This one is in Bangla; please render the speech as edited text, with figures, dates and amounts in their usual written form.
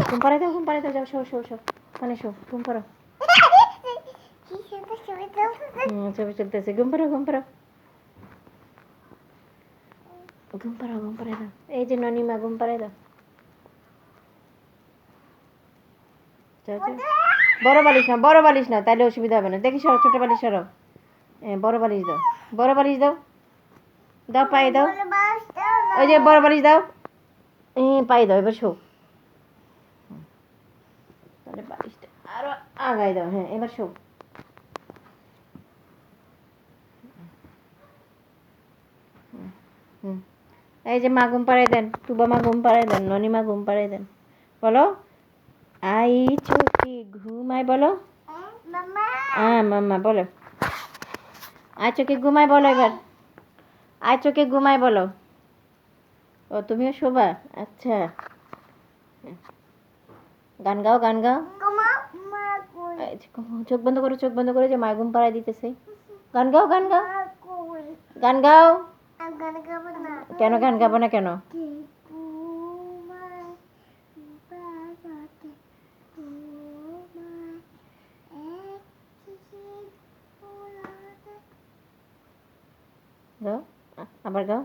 ঘুম পাড়াই দাও যাও শো মানে শো ঘুম পাড়াও ছবি চলতেছে ঘুম পাড়াও ঘুম পাড়াই দাও এই যে ননিমা ঘুম পাড়াই দাও বড় বালিশ নাও তাইলে অসুবিধা হবে না দেখি সরো ছোট বালিশ সরো বড় বালিশ দাও দাও পায়ে দাও ওই যে বড় বালিশ দাও পায়ে দাও এবার শো তাহলে বালিশটা আরো আগায় দাও হ্যাঁ এবার শো এই যে মা ঘুম পাড়াই দেন টুবা মা ঘুম পাড়াই দেন ননিমা ঘুম পাড়াই দেন বলো আই চোখে ঘুমায় বলো হ্যাঁ মাম্মা বলো আই চোখে ঘুমায় বলো এবার আই চোখে ঘুমায় বলো ও তুমিও শোবা আচ্ছা গান গাও চোখ বন্ধ করে যে মা ঘুম পাড়াই দিতেছে গান গাও কেন গান গাবো না কেন গাও আবার গাও